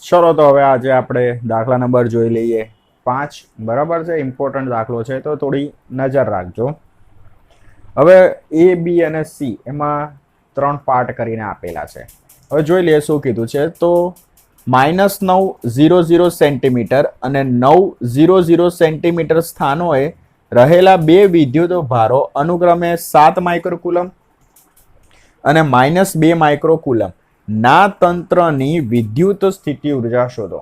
ચલો તો હવે આજે આપણે દાખલા નંબર જોઈ લઈએ 5. બરાબર છે, ઇમ્પોર્ટન્ટ દાખલો છે તો થોડી નજર રાખજો. હવે એ બી અને સી એમાં 3 પાર્ટ કરીને આપેલા છે. હવે જોઈ લઈએ શું કીધું છે. તો -900 સેન્ટીમીટર અને 900 સેન્ટીમીટર સ્થાનોએ રહેલા બે વિદ્યુત ભારો અનુક્રમે 7 માઇક્રોકુલમ અને -2 માઇક્રોકુલમ ના તંત્રની વિદ્યુત સ્થિતિ ઉર્જા શોધો.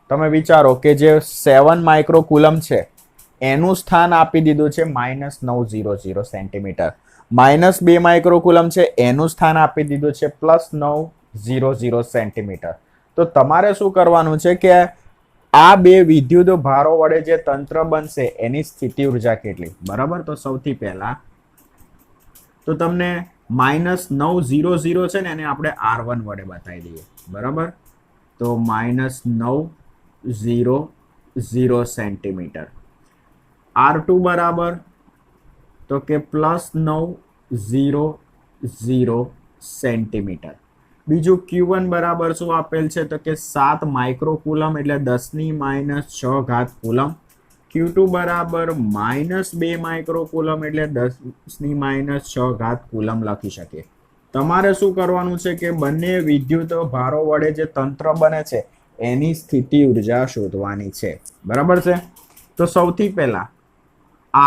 તમે વિચારો કે જે 7 માઇક્રોકુલમ છે એનું સ્થાન આપી દીધું છે -900 સેન્ટીમીટર, -2 માઇક્રોકુલમ છે એનું સ્થાન આપી દીધું છે +900 સેન્ટીમીટર. તો તમારે શું કરવાનું છે કે આ બે વિદ્યુત ભારો વડે જે તંત્ર બનશે એની સ્થિતિ ઉર્જા કેટલી. બરાબર, તો સૌથી પહેલા તો તમને -900 છે ને એને આપણે R1 વડે બતાવી દઈએ. બરાબર, તો -900 સેન્ટીમીટર. R2 બરાબર તો કે +900 સેન્ટીમીટર. બીજું Q1 બરાબર શું આપેલ છે તો કે 7 માઇક્રોકુલમ એટલે 10⁻6 કુલમ. Q2 બરાબર -2 માઇક્રોકુલમ એટલે 10⁻6 કુલમ લખી શકીએ. તમારે શું કરવાનું છે કે બંને વિદ્યુત ભારો વડે જે તંત્ર બને છે એની સ્થિતિ ઉર્જા શોધવાની છે. બરાબર છે, તો સૌથી પહેલા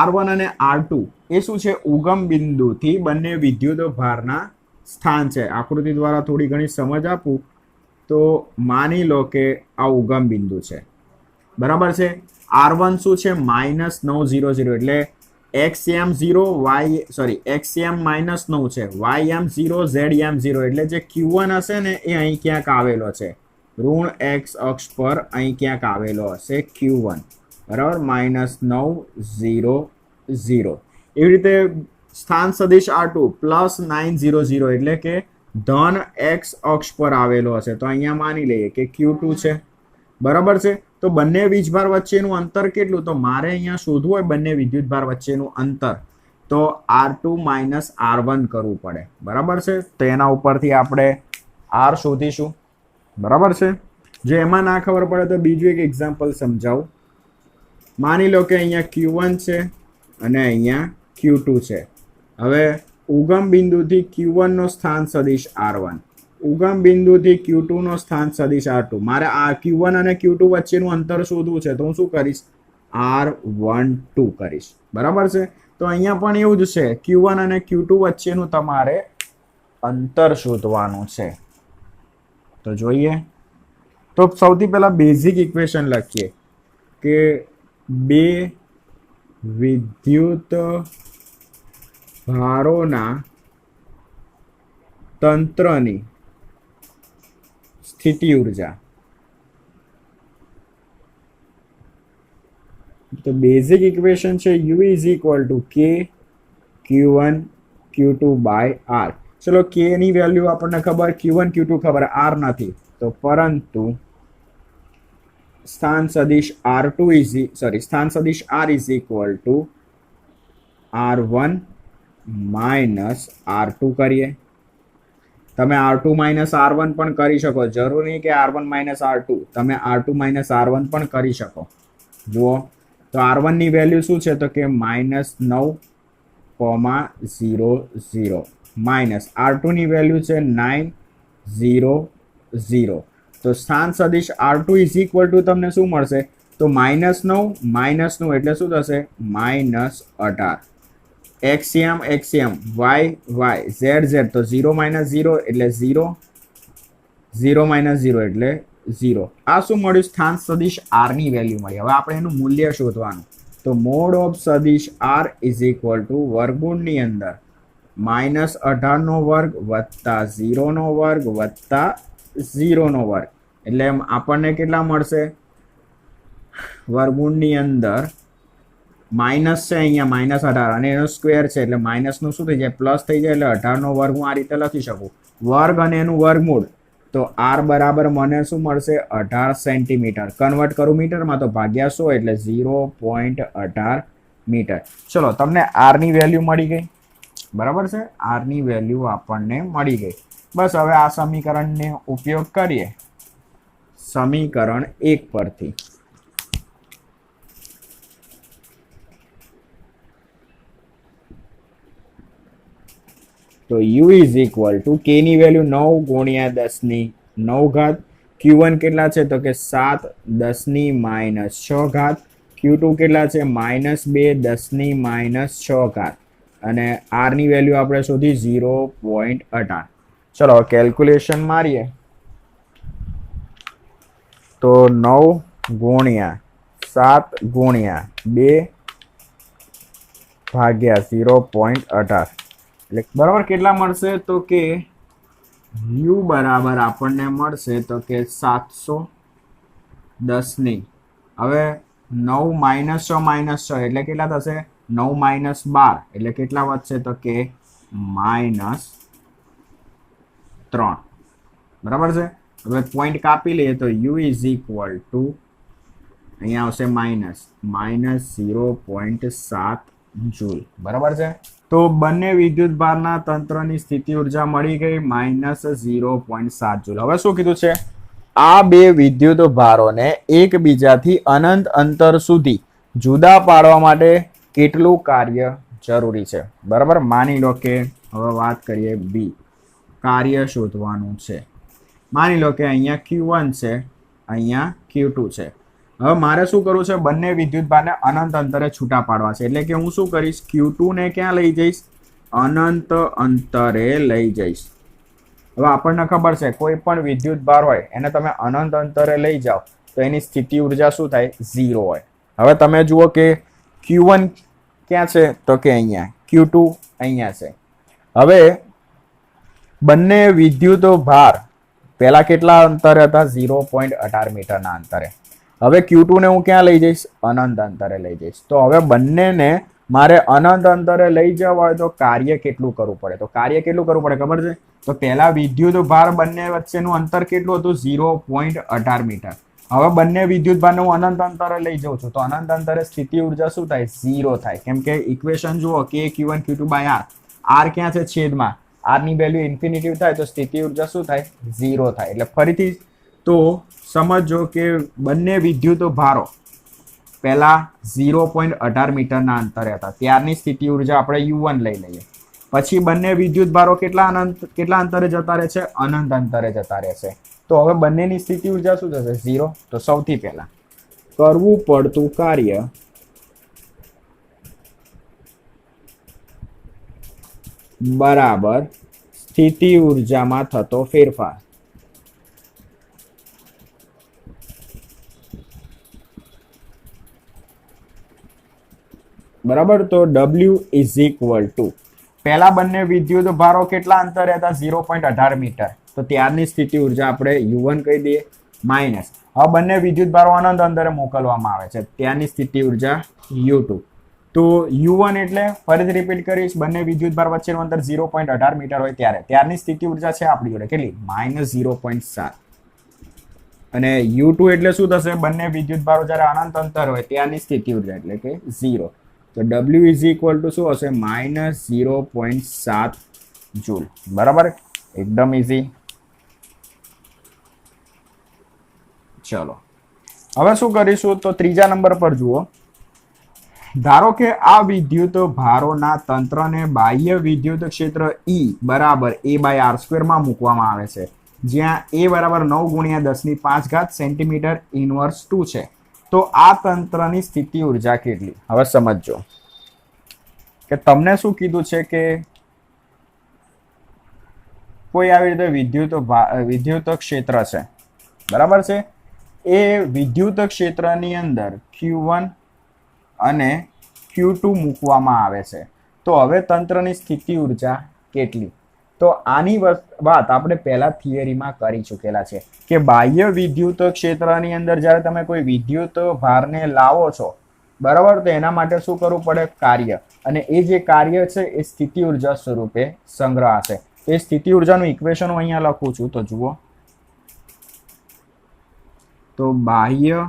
R1 અને R2 એ શું છે, ઉગમ બિંદુથી બંને વિદ્યુત ભારના સ્થાન છે. આકૃતિ દ્વારા થોડી ઘણી સમજ આપું તો માની લો કે આ ઉગમ બિંદુ છે. બરાબર છે, R1 શું છે -900 એટલે xm0 xm -9 છે, ym0 zm0 એટલે જે Q1 હશે ને એ અહીં ક્યાંક આવેલો છે, ઋણ x અક્ષ પર અહીં ક્યાંક આવેલો હશે Q1. બરાબર, -900. એવી રીતે સ્થાન સદિશ R2 +900 એટલે કે ધન x અક્ષ પર આવેલો હશે, તો અહીંયા માની લઈએ કે Q2 છે. બરાબર છે, તો બંને વીજભાર વચ્ચેનું અંતર કેટલું, તો મારે અહીંયા શોધવું હોય બંને વિદ્યુતભાર વચ્ચેનું અંતર તો R2 - R1 કરવું પડે. બરાબર છે, તો એના ઉપરથી આપણે R શોધીશું. બરાબર છે, જો એમાં ના ખબર પડે તો બીજું એક એક્ઝામ્પલ સમજાવું. માની લો કે અહીંયા Q1 છે અને અહીંયા Q2 છે. હવે ઉગમ બિંદુથી Q1 નો સ્થાન સદિશ R1, ઉગમ બિંદુથી Q2 નો સ્થાન સદિશ R2. મારે આ Q1 અને Q2 વચ્ચેનું અંતર શોધવું છે તો હું શું કરીશ, R12 કરીશ. બરાબર છે, તો અહીંયા પણ એવું જ છે, Q1 અને Q2 વચ્ચેનું તમારે અંતર શોધવાનું છે. તો જોઈએ, તો સૌથી પહેલા બેઝિક ઇક્વેશન લખીએ કે બે વિદ્યુત ભારોના તંત્રની સ્થિતિ ઉર્જા. તો બેઝિક ઇક્વેશન છે U = K Q1 Q2 / R. ચલો K ની વેલ્યુ આપણને ખબર, Q1 Q2 ખબર, R નથી. તો પરંતુ સ્થાન સદિશ સ્થાન સદિશ R = R1 - R2 કરીએ. તમે R2 - R1 પણ કરી શકો, જરૂર નહીં કે R1 - R2, તમે R2 - R1 પણ કરી શકો. જુઓ, તો R1 ની વેલ્યુ શું છે તો કે -9,00 માઇનસ R2 ની વેલ્યુ છે 900. તો સ્થાન સદિશ R2 = તમને શું મળશે તો -9 એટલે શું થશે -18. xm y z તો 0 - 0 એટલે 0, 0 - 0 એટલે 0. આ શું મળ્યું, સ્થાન સદિશ R ની વેલ્યુ મળી. હવે આપણે એનું મૂલ્ય શોધવાનું. તો મોડ ઓફ સદિશ R = વર્ગમૂળની અંદર -18 નો વર્ગ વત્તા 0 નો વર્ગ વત્તા 0 નો વર્ગ એટલે આપણને કેટલા મળશે, વર્ગમૂળની અંદર માઇનસ છે અહીંયા -18 અને એનો સ્ક્વેર છે એટલે માઇનસનું શું થઈ જાય, પ્લસ થઈ જાય, એટલે 18 નો વર્ગ હું આ રીતે લખી શકું, વર્ગ અને એનું વર્ગમૂળ. તો R બરાબર મને શું મળશે 18 સેન્ટીમીટર. કન્વર્ટ કરું મીટરમાં તો ભાગ્યા 100 એટલે 0.18 મીટર. ચલો, તમને R ની વેલ્યુ મળી ગઈ. બરાબર છે, R ની વેલ્યુ આપણને મળી ગઈ. બસ હવે આ સમીકરણનો ઉપયોગ કરીએ સમીકરણ 1 પરથી. તો u is equal two k ની વેલ્યુ 9 ગુણ્યા 10 ની 9 ઘાત. q1 કેટલા છે તો કે 7 10 ની માઇનસ 6 ઘાત. q2 કેટલા છે -2 10 ની માઇનસ 6 ઘાત. અને r ની વેલ્યુ આપણે શોધી 0.18. ચલો કેલ્ક્યુલેશન મારીએ તો 9 ગુણ્યા 7 ગુણ્યા 2 ભાગ્યા 0.18 એટલે બરાબર કેટલા મળશે તો કે u બરાબર આપણને મળશે તો કે 710 ની હવે 9 માઇનસ 6 એટલે કેટલા થશે 9 માઇનસ 12 એટલે કેટલા વધશે તો કે -3 બરાબર છે. હવે પોઈન્ટ કાપી લઈએ તો u ઇઝ ઇક્વલ ટુ અહીંયા આવશે -0.7 જૂલ બરાબર છે. તો બંને વિદ્યુત ભારના તંત્રની સ્થિતિ ઉર્જા મળી ગઈ -0.7 જૂલ. હવે શું કીધું છે આ બે વિદ્યુત ભારોને એકબીજાથી અનંત અંતર સુધી જુદા પાડવા માટે કેટલું કાર્ય જરૂરી છે બરાબર. માની લો કે હવે વાત કરીએ બી કાર્ય શોધવાનું છે. માની લો કે અહીંયા Q1 છે અહીંયા Q2 છે. હવે મારે શું કરવું છે બંને વિદ્યુત ભારને અનંત અંતરે છૂટા પાડવા છે એટલે કે હું શું કરીશ Q2 ને ક્યાં લઈ જઈશ અનંત અંતરે લઈ જઈશ. હવે આપણને ખબર છે કોઈ પણ વિદ્યુત ભાર હોય એને તમે અનંત અંતરે લઈ જાઓ તો એની સ્થિતિ ઉર્જા શું થાય 0 હોય. હવે તમે જુઓ કે Q1 ક્યાં છે તો કે અહીંયા Q2 અહીંયા છે. હવે બંને વિદ્યુત ભાર પહેલા કેટલા અંતરે હતા 0.18 મીટરના અંતરે. હવે Q2 ને હું ક્યાં લઈ જઈશ અનંત અંતરે લઈ જઈશ. તો હવે બંનેને મારે અનંત અંતરે લઈ જવા હોય તો કાર્ય કેટલું કરવું પડે તો કાર્ય કેટલું કરવું પડે ખબર છે તો પહેલા વિદ્યુત ભાર બંને વચ્ચેનું અંતર કેટલું હતું 0.18 મીટર. હવે બંને વિદ્યુત ભારને હું અનંત અંતરે લઈ જાઉં છું તો અનંત અંતરે સ્થિતિ ઉર્જા શું થાય 0 થાય કેમ કે ઇક્વેશન જુઓ કે Q1 Q2 બાય r ક્યાં છે છેદમાં r ની વેલ્યુ ઇન્ફિનિટી થાય તો સ્થિતિ ઉર્જા શું થાય 0 થાય. એટલે ફરીથી તો સમજો કે બંને વિદ્યુત ભારો પહેલા 0.18 મીટરના અંતરે હતા ત્યારની સ્થિતિ ઉર્જા આપણે u1 લઈ લઈએ. પછી બંને વિદ્યુત ભારો કેટલા અંતરે જતા રહે છે અનંત અંતરે જતા રહે છે. તો હવે બંનેની સ્થિતિ ઉર્જા શું થશે 0. તો સૌથી પહેલા કરવું પડતું કાર્ય બરાબર સ્થિતિ ઉર્જામાં થતો ફેરફાર. બરાબર તો W ઇઝ ઇક્વલ ટુ પહેલા બંને વિદ્યુત ભારો કેટલા અંતરે હતા 0.18 મીટર તો ત્યારની સ્થિતિ ઉર્જા આપણે u1 કહી દઈએ માઇનસ હવે બંને વિદ્યુત ભારો અનંત અંતરે મોકલવામાં આવે છે ત્યારની સ્થિતિ ઉર્જા u2. તો u1 એટલે ફરીથી રિપીટ કરીશ બંને વિદ્યુત ભાર વચ્ચેનું અંતર 0.18 મીટર હોય ત્યારની સ્થિતિ ઉર્જા છે આપણી જોડે કેટલી -0.7 અને u2 એટલે શું થશે બંને વિદ્યુત ભારો જ્યારે અનંત અંતર હોય ત્યારની સ્થિતિ ઉર્જા એટલે કે 0. તો W ઇઝ ઇક્વલ ટુ શું હશે -0.7 જૂલ બરાબર એકદમ ઇઝી. ચલો હવે શું કરીશું તો ત્રીજા નંબર પર જુઓ. ધારો કે આ વિદ્યુત ભારોના તંત્રને બાહ્ય વિદ્યુત ક્ષેત્ર E બરાબર a/r² માં મૂકવામાં આવે છે જ્યાં a બરાબર 9 ગુણ્યા 10 ની 5 ઘાત સેન્ટીમીટર ઇનવર્સ 2 છે. તો આ તંત્રની સ્થિતિ ઉર્જા કેટલી હવે સમજો કે તમને શું કીધું છે કે કોઈ આવી રીતે વિદ્યુત ક્ષેત્ર છે બરાબર છે. એ વિદ્યુત ક્ષેત્રની અંદર Q1 અને Q2 મૂકવામાં આવે છે. તો હવે તંત્રની સ્થિતિ ઉર્જા કેટલી તો આની વાત આપણે પહેલા થિયરીમાં કરી ચૂકેલા છે કે બાહ્ય વિદ્યુત ક્ષેત્રની અંદર જ્યારે તમે કોઈ વિદ્યુત ભારને લાવો છો બરાબર તો એના માટે શું કરવું પડે કાર્ય અને એ જે કાર્ય છે એ સ્થિતિ ઉર્જા સ્વરૂપે સંગ્રહાશે. એ સ્થિતિ ઉર્જાનું ઇક્વેશન હું અહીંયા લખું છું તો જુઓ તો બાહ્ય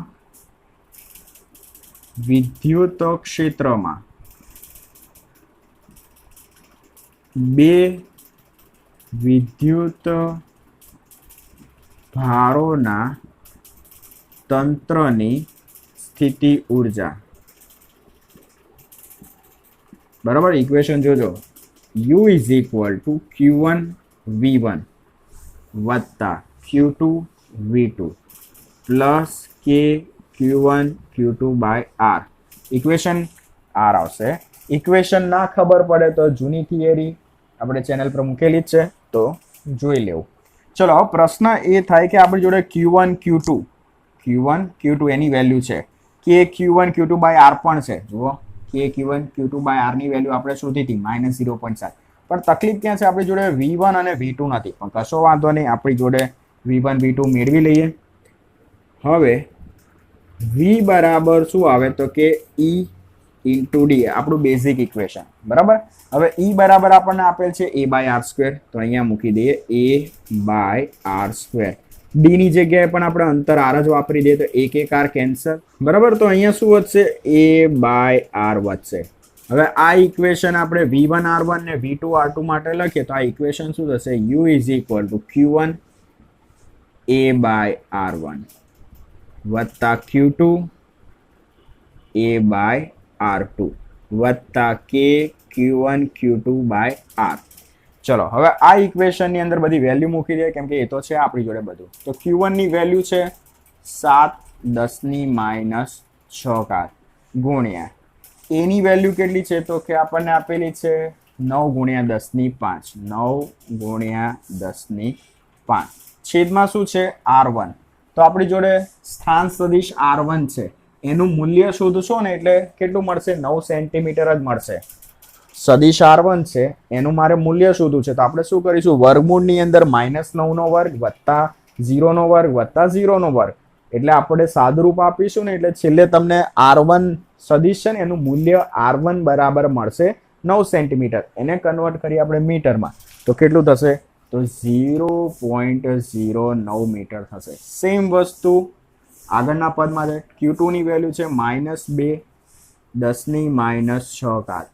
વિદ્યુત ક્ષેત્રમાં બે વિદ્યુત ભારોના તંત્રની સ્થિતિ ઉર્જા, બરાબર. ઇક્વેશન જોજો, U is equal to Q1 V1 વત્તા Q2 V2 plus K Q1 Q2 by R. Equation R આવશે. ઇક્વેશન ના ખબર પડે તો જૂની થિયરી આપણે ચેનલ પર મૂકેલી જ છે, તો જોઈ લેવું. ચલો, હવે પ્રશ્ન એ થાય કે આપણી જોડે Q1 Q2 એની વેલ્યુ છે, K Q1 Q2 by R પણ છે. જુઓ, K Q1 Q2 by R ની વેલ્યુ આપણે શોધી હતી -0.7. પણ તકલીફ ક્યાં છે, આપણી જોડે V1 અને V2 નથી. પણ કશો વાંધો નહીં, આપણી જોડે V1 V2 મેળવી લઈએ. હવે V બરાબર શું આવે તો કે E ઇન્ટુ ડી, આપણું બેઝિક ઇક્વેશન, બરાબર. હવે E બરાબર આપણને આપેલ છે A બાય R સ્ક્વેર, તો અહીંયા મૂકી દઈએ A by R square. D ની જગ્યાએ પણ આપણે અંતર R જ વાપરી દઈએ, તો એક એક R કેન્સલ, બરાબર. તો અહીંયા શું વધશે, A બાય R વધશે. હવે આ ઇક્વેશન આપણે V1 R1 ને V2 R2 માટે લખીએ તો આ ઇક્વેશન શું થશે, U is equal to Q1 A by R1 વત્તા Q2 A બાય R2 વત્તા K Q1 Q2 by R. ચલો, હવે આ ઇક્વેશનની અંદર બધી વેલ્યુ મૂકી દઈએ, કેમ કે એ તો છે આપણી જોડે બધું. તો Q1 ની વેલ્યુ છે 7 10 - 6 ગુણ્યા A ની વેલ્યુ કેટલી છે તો કે આપણને આપેલી છે 9 × 10⁵, 9 × 10⁵. છેદમાં શું છે, R1. તો આપણી જોડે સ્થાન સદિશ R1 છે, એનું મૂલ્ય શોધશો ને એટલે કેટલું મળશે, 9 સેન્ટીમીટર જ મળશે. સદિશ R1 છે, એનું મારે મૂલ્ય શોધવું છે, તો આપણે શું કરીશું, વર્ગમૂળની અંદર -9 વર્ગ વત્તા 0 વર્ગ વત્તા 0 વર્ગ, એટલે આપણે સાદુરૂપ આપીશું ને એટલે છેલ્લે તમને R1 સદિશ છે ને એનું મૂલ્ય R1 બરાબર મળશે 9 સેન્ટીમીટર. એને કન્વર્ટ કરી આપણે મીટરમાં, તો કેટલું થશે, તો 0.09 મીટર થશે. સેમ વસ્તુ આગળના પદમાં છે. Q2 ની વેલ્યુ છે -2 10 - 6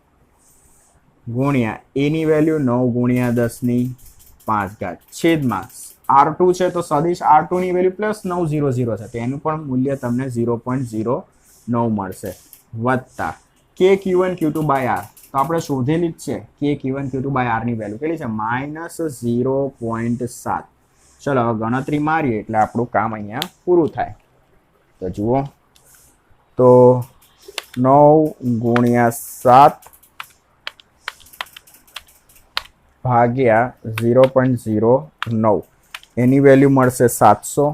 ગુણ્યા A ની વેલ્યુ 9 × 10⁵, છેદમાં R2 છે, તો સદિશ R2 ની વેલ્યુ +900 છે, તો એનું પણ મૂલ્ય તમને 0.09 મળશે, વત્તા K Q1 Q2 by R. તો આપણે શોધેલી જ છે, K Q1 Q2 by R ની વેલ્યુ કેટલી છે, -0.7. ચલો, હવે ગણતરી મારીએ એટલે આપણું કામ અહીંયા પૂરું થાય. તો જુઓ, તો 9 × 7 ભાગ્યા 0.09, એની વેલ્યુ મળશે 700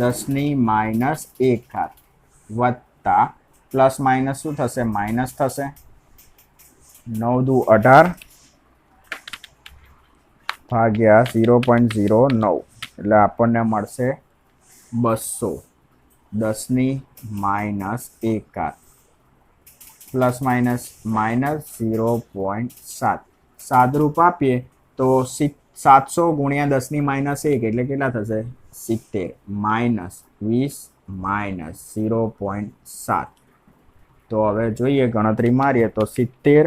10 - 1 વત્તા પ્લસ માઇનસ શું થશે, માઇનસ થશે, 9 દુ 18 ભાગ્યા 0.09, એટલે આપણને મળશે 200 10 - 1 પ્લસ માઇનસ -0.7. સાદરૂપ આપીએ તો 700 × 10 - 1 એટલે કેટલા થશે, 70 -20 -0.7. તો હવે જોઈએ, ગણતરી મારીએ તો 70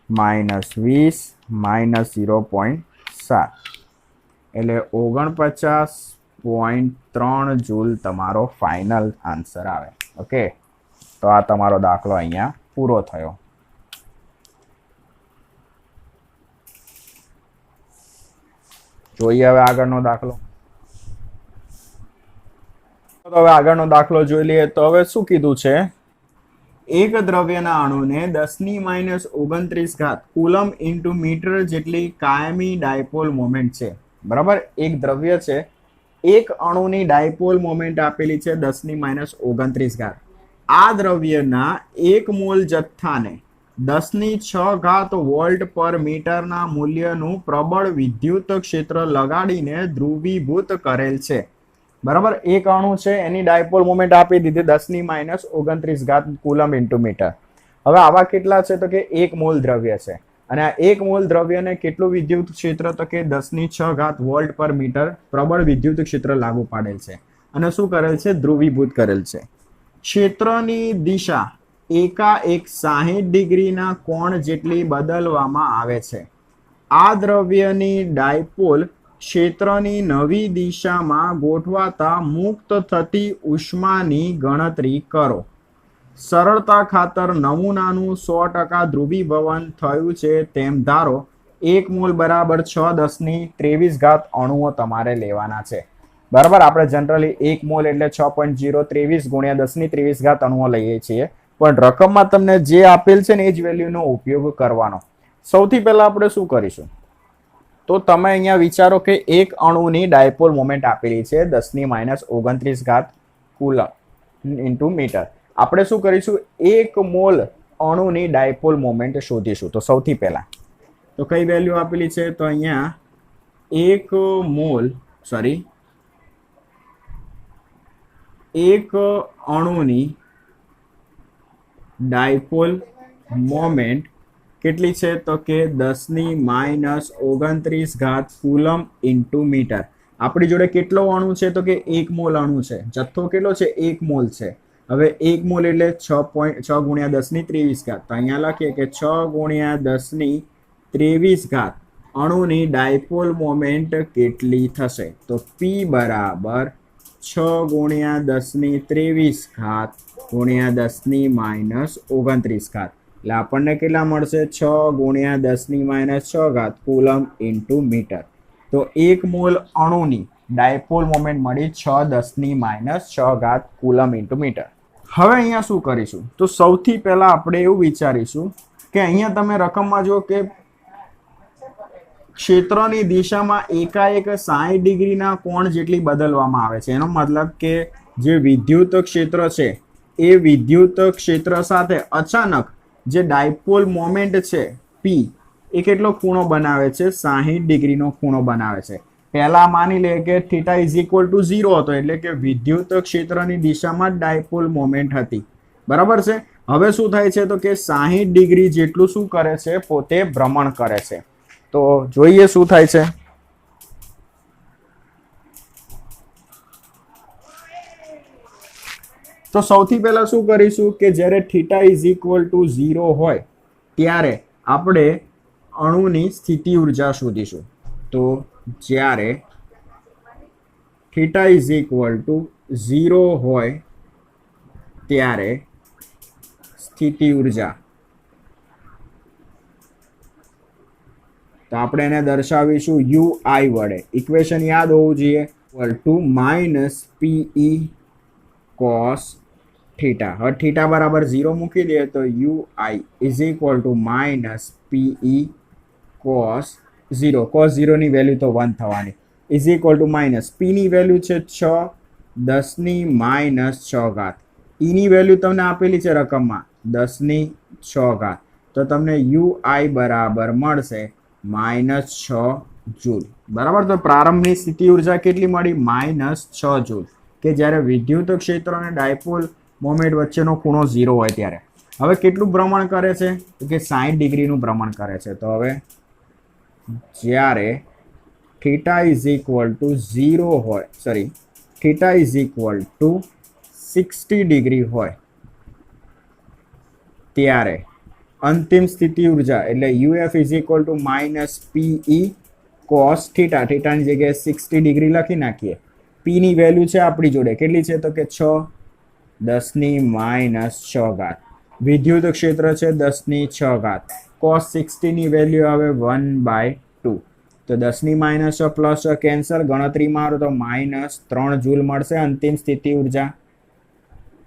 -20 -0.7 એટલે 49.3 જૂલ તમારો ફાઇનલ આન્સર આવે. ઓકે, તો આ તમારો દાખલો અહીંયા પૂરો થયો. જોઈએ હવે આગળનો દાખલો. તો હવે આગળનો દાખલો જોઈ લઈએ. તો હવે શું કીધું છે, એક દ્રવ્યના અણુને 10 - 29 કુલમ ઇન્ટુ મીટર જેટલી કાયમી ડાયપોલ મોમેન્ટ છે, બરાબર. એક દ્રવ્ય છે, એક અણુની ડાયપોલ મોમેન્ટ આપેલી છે 10 - 29. આ દ્રવ્યના 1 મોલ જથ્થાને 10⁶ વોલ્ટ પર મીટરના મૂલ્યનું પ્રબળ વિદ્યુત ક્ષેત્ર લગાડીને ધ્રુવીભૂત કરેલ છે, બરાબર. એક અણુ છે, એની ડાયપોલ મોમેન્ટ આપી દીધી 10 - 29 કુલમ ઇન્ટુ મીટર. હવે આવા કેટલા છે તો કે 1 મોલ દ્રવ્ય છે, અને આ 1 મોલ દ્રવ્યને કેટલું વિદ્યુત ક્ષેત્ર તો કે 10⁶ વોલ્ટ પર મીટર પ્રબળ વિદ્યુત ક્ષેત્ર લાગુ પાડેલ છે, અને શું કરેલ છે, ધ્રુવીભૂત કરેલ છે. ક્ષેત્રની દિશા એકાએક 60 ડિગ્રીના કોણ જેટલી બદલવામાં આવે છે. આ દ્રવ્યની ડાયપોલ ક્ષેત્રની નવી દિશામાં ગોઠવાતા મુક્ત થતી ઉષ્માની ગણતરી કરો. સરળતા ખાતર નમૂનાનું 100% ધ્રુવીભવન થયું છે તેમ ધારો. 1 મોલ બરાબર 6×10⁻23 અણુઓ તમારે લેવાના છે. બરાબર, આપણે જનરલી 1 મોલ એટલે 6.023 × 10⁻23 અણુઓ લઈએ છીએ, પણ રકમમાં તમને જે આપેલ છે ને એ જ વેલ્યુનો ઉપયોગ કરવાનો. સૌથી પહેલા આપણે શું કરીશું, તો તમે અહીંયા વિચારો કે એક અણુની ડાયપોલ મોમેન્ટ આપેલી છે 10⁻29 કુલમ ઇન્ટુ મીટર. આપણે શું કરીશું, 1 મોલ અણુની ડાયપોલ મોમેન્ટ શોધીશું. તો સૌથી પહેલા તો કઈ વેલ્યુ આપેલી છે, તો અહીંયા 1 અણુની ડાયપોલ મોમેન્ટ કેટલી છે, તો કે 10⁻29 કુલમ ઇન્ટુ મીટર. આપણી જોડે કેટલો અણુ છે, તો કે 1 મોલ અણુ છે. જથ્થો કેટલો છે, 1 મોલ છે. હવે 1 મોલ એટલે 6 × 10⁻23. તો અહીંયા લખીએ કે 6 × 10⁻23 અણુની ડાયપોલ મોમેન્ટ કેટલી થશે, તો P બરાબર 6 × 10⁻23 × 10⁻29. એટલે આપણને કેટલા મળશે, 6 × 10⁻6 કુલમ ઇન્ટુ મીટર. તો 1 મોલ અણુની ડાયપોલ મોમેન્ટ મળી 6 × 10⁻6 કુલમ ઇન્ટુ મીટર. હવે અહીંયા શું કરીશું, તો સૌથી પહેલા આપણે એવું વિચારીશું કે અહીંયા તમે રકમમાં જો કે ક્ષેત્રની દિશામાં એકાએક 60 ડિગ્રીના કોણ જેટલી બદલવામાં આવે છે. એનો મતલબ કે જે વિદ્યુત ક્ષેત્ર છે એ વિદ્યુત ક્ષેત્ર સાથે અચાનક જે ડાયપોલ મોમેન્ટ છે P એ કેટલો ખૂણો બનાવે છે, 60 ડિગ્રીનો ખૂણો બનાવે છે. પહેલા માની લે કે થીટા = 0 હતો, એટલે કે વિદ્યુત ક્ષેત્રની દિશામાં ડાયપોલ મોમેન્ટ હતી. બરાબર છે. હવે શું થાય છે, તો કે 60 ડિગ્રી જેટલું શું કરે છે, પોતે ભ્રમણ કરે છે. તો જોઈએ શું થાય છે. તો સૌથી પહેલા શું કરીશું કે જ્યારે થીટા = 0 હોય ત્યારે આપણે અણુની સ્થિતિ ઉર્જા શોધીશું. તો જ્યારે થીટા = 0 હોય ત્યારે સ્થિતિ ઉર્જા, તો આપણે એને દર્શાવીશું UI વડે. ઇક્વેશન યાદ હોવું જોઈએ, -PE cos થીટા. હવે થીટા બરાબર 0 મૂકી દે તો UI -PE cos 0. cos 0 ની વેલ્યુ તો 1 થવાની, -P ની વેલ્યુ છે 6 10⁻6. E ની વેલ્યુ તમને આપેલી છે રકમમાં 10⁻6. તો તમને UI બરાબર મળશે -6 જૂલ. બરાબર. તો પ્રારંભની સ્થિતિ ઉર્જા કેટલી મળી, -6 જૂલ, કે જ્યારે વિદ્યુત ક્ષેત્ર અને ડાયપોલ મોમેન્ટ વચ્ચેનો ખૂણો 0 હોય ત્યારે. હવે કેટલું ભ્રમણ કરે છે, તો કે 60 ડિગ્રીનું ભ્રમણ કરે છે. તો હવે જ્યારે થીટા = 0 હોય, થીટા = 60 ડિગ્રી હોય ત્યારે અંતિમ સ્થિતિ ઉર્જા એટલે UF -PE cos થીટા. થીટાની જગ્યાએ 60 ડિગ્રી લખી નાખીએ. P ની વેલ્યુ છે આપણી જોડે કેટલી છે, તો કે 6 10⁻6. વિદ્યુત ક્ષેત્ર છે 10⁻6. cos 60 ની વેલ્યુ આવે 1/2. તો 10⁻6 પ્લસ કેન્સલ, ગણતરી મારો તો -3 જૂલ મળશે અંતિમ સ્થિતિ ઉર્જા.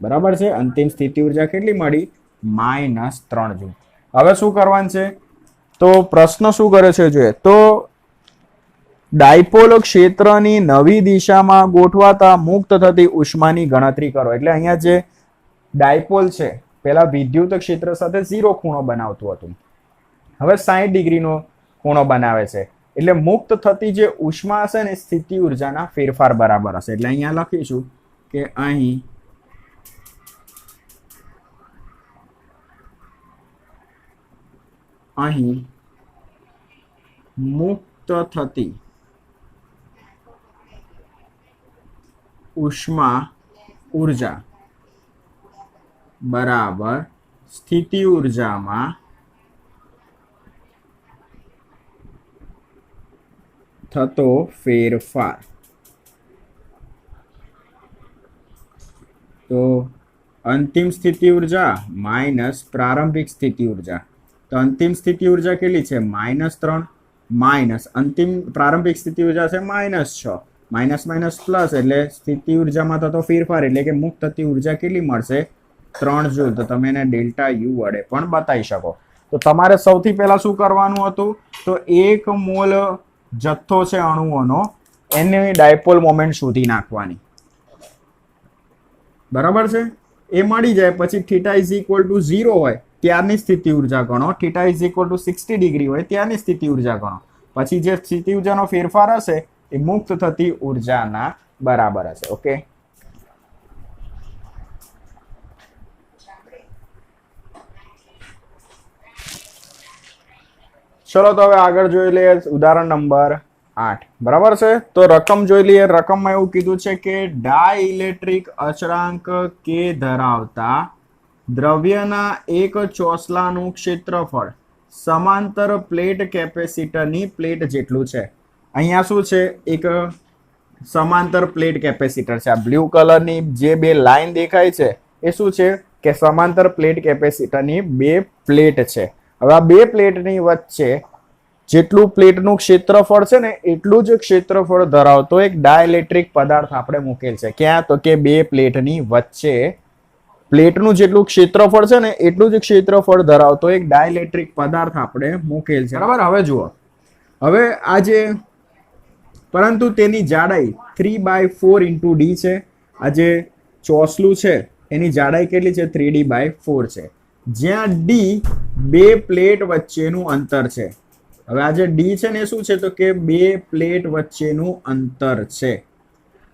બરાબર છે. અંતિમ સ્થિતિ ઉર્જા કેટલી મળી, -3 જૂલ. હવે શું કરવાનું છે, તો પ્રશ્ન શું કરે છે જોઈએ, તો ડાયપોલ ક્ષેત્રની નવી દિશામાં ગોઠવાતા મુક્ત થતી ઉષ્માની ગણતરી કરો. એટલે અહીંયા જે ડાયપોલ છે પહેલા વિદ્યુત ક્ષેત્ર સાથે 0 ખૂણો બનાવતું હતું, હવે 60 ડિગ્રીનો ખૂણો બનાવે છે. એટલે મુક્ત થતી જે ઉષ્મા હશે ને સ્થિતિ ઉર્જાના ફેરફાર બરાબર હશે. એટલે અહીંયા લખીશું કે અહીં મુક્ત થતી ઉષ્મા ઉર્જા બરાબર સ્થિતિ ઉર્જામાં થતો ફેરફાર. તો અંતિમ સ્થિતિ ઉર્જા માઇનસ પ્રારંભિક સ્થિતિ ઉર્જા. તો અંતિમ સ્થિતિ ઉર્જા કેટલી છે? -3 માઇનસ અંતિમ પ્રારંભિક સ્થિતિ ઉર્જા છે -6. માઇનસ માઇનસ પ્લસ એટલે સ્થિતિ ઉર્જામાં થતો ફેરફાર એટલે કે મુક્ત થતી ઉર્જા કેટલી મળશે? 3 જૂલ. તો તમે એને ડેલ્ટા યુ વડે પણ બતાવી શકો. તો તમારે સૌથી પહેલા શું કરવાનું હતું? તો 1 મોલ જથ્થો છે અણુઓનો, એની ડાયપોલ મોમેન્ટ શોધી નાખવાની. બરાબર છે? એ મળી જાય પછી થીટા ઇઝ ઇક્વલ ટુ 0 હોય ત્યારની સ્થિતિ ઉર્જા ગણો, theta is equal two 60 degree હોય ત્યારની સ્થિતિ ઉર્જા ગણો. પછી જે સ્થિતિ ઉર્જાનો ફેરફાર હશે એ મુક્ત થતી ઉર્જાના બરાબર હશે. ઓકે, ચલો તો હવે આગળ જોઈ લઈએ ઉદાહરણ નંબર 8. બરાબર છે? તો રકમ જોઈ લઈએ. રકમમાં એવું કીધું છે કે ડાઇલેક્ટ્રિક અચળાંક કે ધરાવતા દ્રવ્યના એક ચોસલાનું ક્ષેત્રફળ સમાંતર પ્લેટ કેપેસિટરની પ્લેટ જેટલું છે. અહીંયા શું છે? એક સમાંતર પ્લેટ કેપેસિટર છે. આ બ્લુ કલરની જે બે લાઈન દેખાય છે એ શું છે? કે સમાંતર પ્લેટ કેપેસિટરની બે પ્લેટ છે. હવે આ બે પ્લેટની વચ્ચે જેટલું પ્લેટનું ક્ષેત્રફળ છે ને એટલું જ ક્ષેત્રફળ ધરાવતો એક ડાઇલેક્ટ્રિક પદાર્થ આપણે મૂકેલ છે. ક્યાં? તો કે બે પ્લેટની વચ્ચે પ્લેટનું જેટલું ક્ષેત્રફળ છે ને એટલું જ ક્ષેત્રફળ ધરાવતો એક ડાઇલેક્ટ્રિક પદાર્થ આપણે મૂકેલ છે. બરાબર? હવે જુઓ, હવે આ જે પરંતુ તેની જાડાઈ 3/4 ઇન્ટુ ડી છે. આ જે ચોસલું છે એની જાડાઈ કેટલી છે? 3D/4 છે. જ્યાં ડી બે પ્લેટ વચ્ચેનું અંતર છે. હવે આ જે ડી છે ને એ શું છે? તો કે બે પ્લેટ વચ્ચેનું અંતર છે.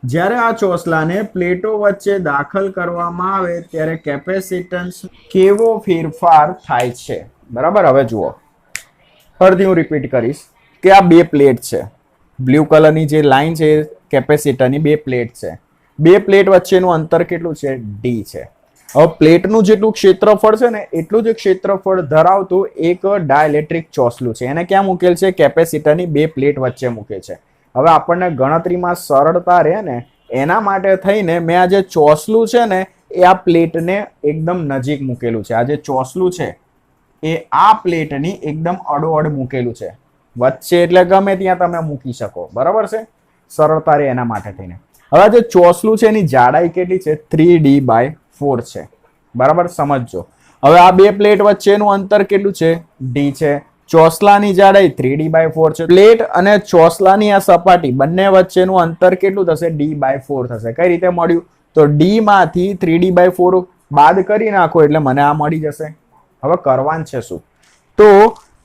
જ્યારે આ ચોસલાને પ્લેટો વચ્ચે દાખલ કરવામાં આવે ત્યારે કેપેસિટન્સ કેવો ફેરફાર થાય છે? બરાબર? હવે જુઓ, ફરીથી હું રિપીટ કરીશ કે આ બે પ્લેટ છે. બ્લુ કલરની જે લાઈન છે કેપેસિટરની બે પ્લેટ છે. બે પ્લેટ વચ્ચેનું અંતર કેટલું છે? ડી છે. હવે પ્લેટનું જેટલું ક્ષેત્રફળ છે ને એટલું જ ક્ષેત્રફળ ધરાવતું એક ડાઇલેક્ટ્રિક ચોસલું છે. એને ક્યાં મૂકેલ છે? કેપેસિટરની બે પ્લેટ વચ્ચે મૂકે છે. હવે આપણને ગણતરીમાં સરળતા રહે ને એના માટે થઈને મેં આ જે ચોસલું છે ને એ આ પ્લેટને એકદમ નજીક મૂકેલું છે. આ જે ચોસલું છે એ આ પ્લેટની એકદમ અડોઅડ મૂકેલું છે. વચ્ચે એટલે ગમે ત્યાં તમે મૂકી શકો. બરાબર છે? સરળતા રહે એના માટે થઈને. હવે જે ચોસલું છે એની જાડાઈ કેટલી છે? 3D/4 છે. બરાબર? સમજજો. હવે આ બે પ્લેટ વચ્ચેનું અંતર કેટલું છે? ડી છે. ચોસલાની જાડાઈ 3D/4 છે. પ્લેટ અને ચોસલાની આ સપાટી બંને વચ્ચેનું અંતર કેટલું થશે? D/4 થશે. કઈ રીતે મળ્યું? તો ડી માંથી 3D/4 બાદ કરી નાખો એટલે મને આ મળી જશે. હવે કરવાનું છે શું? તો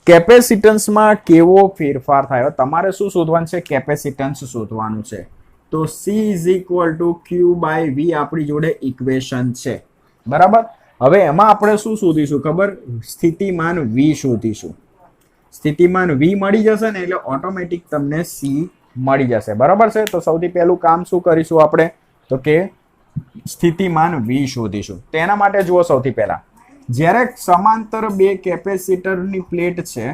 કેપેસિટન્સમાં કેવો ફેરફાર થાય? તમારે શું શોધવાનું છે? કેપેસિટન્સ શોધવાનું છે. તો C = Q/V આપણી જોડે ઇક્વેશન છે. બરાબર? હવે એમાં આપણે શું શોધીશું ખબર? સ્થિતિમાન V શોધીશું. સ્થિતિમાન V મળી જશે ને એટલે ઓટોમેટિક તમને C મળી જશે. બરાબર છે? તો સૌથી પહેલું કામ શું કરીશું આપણે? તો કે સ્થિતિમાન V શોધીશું. તેના માટે જુઓ, સૌથી પહેલા જ્યારે સમાંતર બે કેપેસિટરની પ્લેટ છે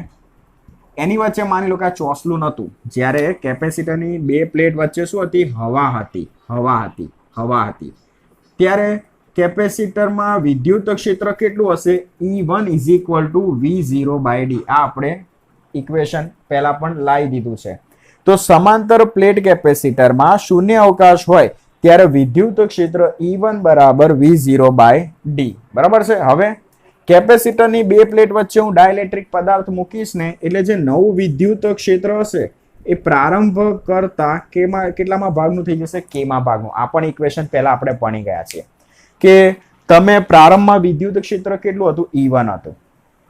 એની વચ્ચે માની લો કે આ ચોસલું નહોતું. જ્યારે કેપેસિટરની બે પ્લેટ વચ્ચે શું હતી? હવા હતી. ત્યારે કેપેસિટરમાં વિદ્યુત ક્ષેત્ર કેટલું હશે? E1 = V0/D. આ આપણે ઇક્વેશન પહેલા પણ લાવી દીધું છે. તો સમાંતર પ્લેટ કેપેસિટરમાં શૂન્ય અવકાશ હોય ત્યારે વિદ્યુત ક્ષેત્ર E1 = V0/D. બરાબર છે? હવે કેપેસિટરની બે પ્લેટ વચ્ચે હું ડાઇલેક્ટ્રિક પદાર્થ મૂકીશ ને એટલે જે નવું વિદ્યુત ક્ષેત્ર હશે એ પ્રારંભ કરતા કેટલામાં ભાગનું થઈ જશે? કેમાં ભાગનું. આ પણ ઇક્વેશન પહેલા આપણે ભણી ગયા છીએ કે તમે પ્રારંભમાં વિદ્યુત ક્ષેત્ર કેટલું હતું? E1 હતું.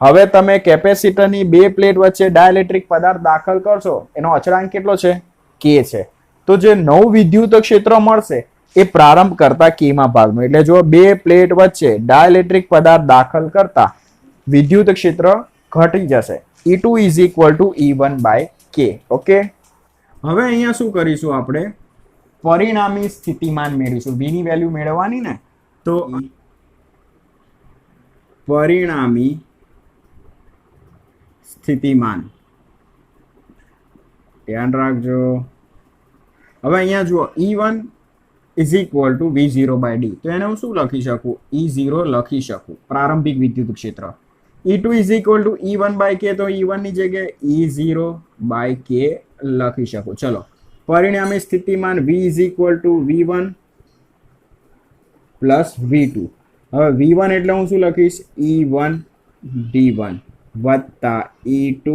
હવે તમે કેપેસિટરની બે પ્લેટ વચ્ચે ડાઇલેક્ટ્રિક પદાર્થ દાખલ કરશો એનો અચળાંક કેટલો છે? K છે. તો જે નવું વિદ્યુત ક્ષેત્ર મળશે એ પ્રારંભ કરતા કેમાં ભાગનું. એટલે જો બે પ્લેટ વચ્ચે ડાઇલેક્ટ્રિક પદાર્થ દાખલ કરતા વિદ્યુત ક્ષેત્ર ઘટી જશે. E2 = E1/K. ઓકે, હવે અહીંયા શું કરીશું? આપણે પરિણામી સ્થિતિમાન મેળવીશું. V ની વેલ્યુ મેળવવાની ને, તો પરિણામી સ્થિતિમાન ધ્યાન રાખજો. હવે અહીંયા જુઓ E1 is equal two V0/D, તો એને હું શું લખી શકું? E0 લખી શકું, પ્રારંભિક વિદ્યુત ક્ષેત્ર. E2 is equal two E1/K, તો E1 ની જગ્યાએ E0/K લખી શકું. ચલો, પરિણામી સ્થિતિમાન V is equal two V1 plus V2. હવે V1 એટલે હું શું લખીશ? E1 D1 વત્તા E2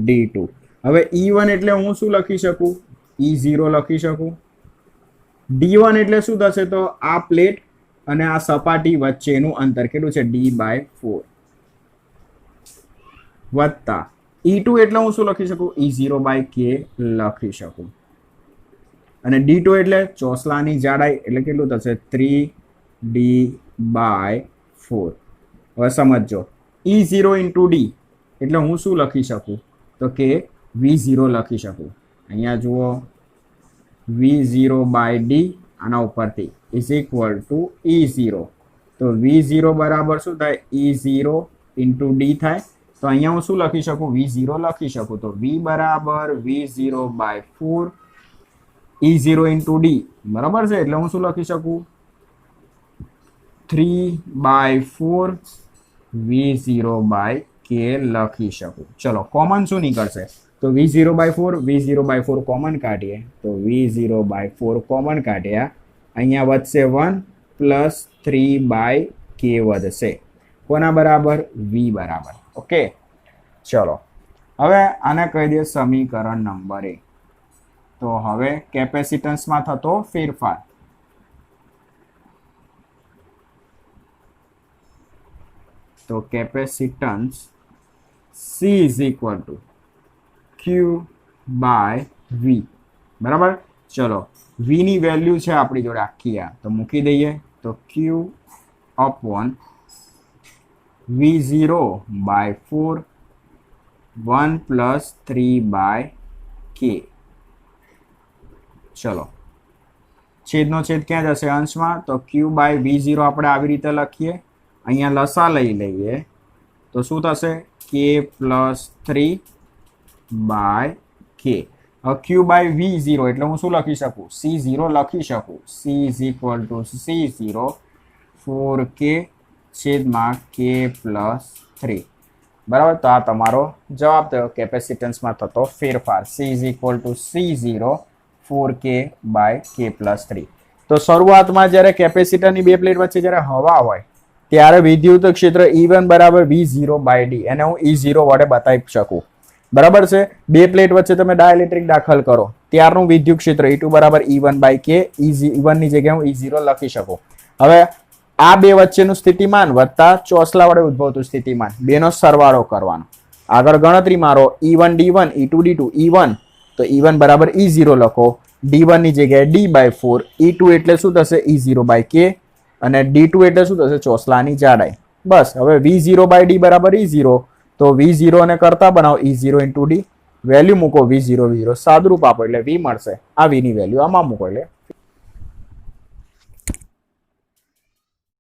D2. હવે E1 એટલે હું શું લખી શકું? E0 લખી શકું. D1 એટલે શું થશે? તો આ પ્લેટ અને આ સપાટી વચ્ચેનું અંતર કેટલું છે? D/4 વત્તા E2 એટલે હું શું લખી શકું? E0/K લખી શકું. અને D2 એટલે ચોસલાની જાડાઈ એટલે કેટલું થશે? 3D/4. હવે સમજો, E0 ઇન્ટુ D એટલે હું શું લખી શકું? તો કે V0 લખી શકું. અહીંયા જુઓ, V0/D આના ઉપરથી ઇઝ ઇક્વલ ટુ E0. તો V0 બરાબર શું થાય? E0 ઇન્ટુ D થાય. તો અહીંયા હું શું લખી શકું? V0 લખી શકું. તો V બરાબર V0/4 E0 ઇન્ટુ D બરાબર છે, એટલે હું શું લખી શકું? 3/4 V0/K લખી શકું. ચલો, કોમન શું નીકળશે? તો V0/4 કોમન કાઢીએ, તો V0/4 કોમન કાઢ્યા, અહીંયા વધશે 1 પ્લસ 3/K વધશે. કોના બરાબર? V બરાબર. ઓકે, ચલો હવે આને કહી દઈએ સમીકરણ નંબર 1. તો હવે કેપેસિટન્સમાં થતો ફેરફાર. તો capacitance C is equal two Q/V બરાબર. ચલો, V ની વેલ્યુ છે આપણી જોડે આખી, આ તો મૂકી દઈએ. તો Q upon V0/4 1 plus 3/K. ચલો, છેદનો છેદ ક્યાં જશે? અંશમાં. તો Q/V0 આપણે આવી રીતે લખીએ. અહીંયા લસા લઈ લઈએ તો શું થશે? K plus 3/K. હવે Q/V0 એટલે હું શું લખી શકું? C0 લખી શકું. C is equal two C0 4K છેદમાં K પ્લસ 3 બરાબર. તો આ તમારો જવાબ થયો, કેપેસિટન્સમાં થતો ફેરફાર. C is equal two C0 4K/K plus 3. તો શરૂઆતમાં જ્યારે કેપેસિટરની બે પ્લેટ વચ્ચે જ્યારે હવા હોય ત્યારે વિદ્યુત ક્ષેત્ર E1 બરાબર V0/D, એને હું E0 વડે બતાવી શકું. બરાબર છે. બે પ્લેટ વચ્ચે તમે ડાયલેક્ટ્રિક દાખલ કરો ત્યારનું વિદ્યુત ક્ષેત્ર E2 બરાબર E1/K, E1 ની જગ્યાએ હું E0 લખી શકું. હવે આ બે વચ્ચેનું સ્થિતિમાન વત્તા ચોસલા વડે ઉદ્ભવતું સ્થિતિમાન, બેનો સરવાળો કરવાનો. આગળ ગણતરી મારો, E1 D1 E2 D2. E1 તો E1 બરાબર E0 લખો, D1 ની જગ્યાએ D/4. E2 એટલે શું થશે? E0/K. અને D2 એટલે શું થશે? ચોસલાની જાડાઈ. બસ. હવે V0/D બરાબર E0, તો V0 ને કરતા બનાવો E0 ઇન્ટુ D. વેલ્યુ મૂકો V0 સાદુરૂપ આપો એટલે V મળશે. આ V ની વેલ્યુ આમાં મૂકો એટલે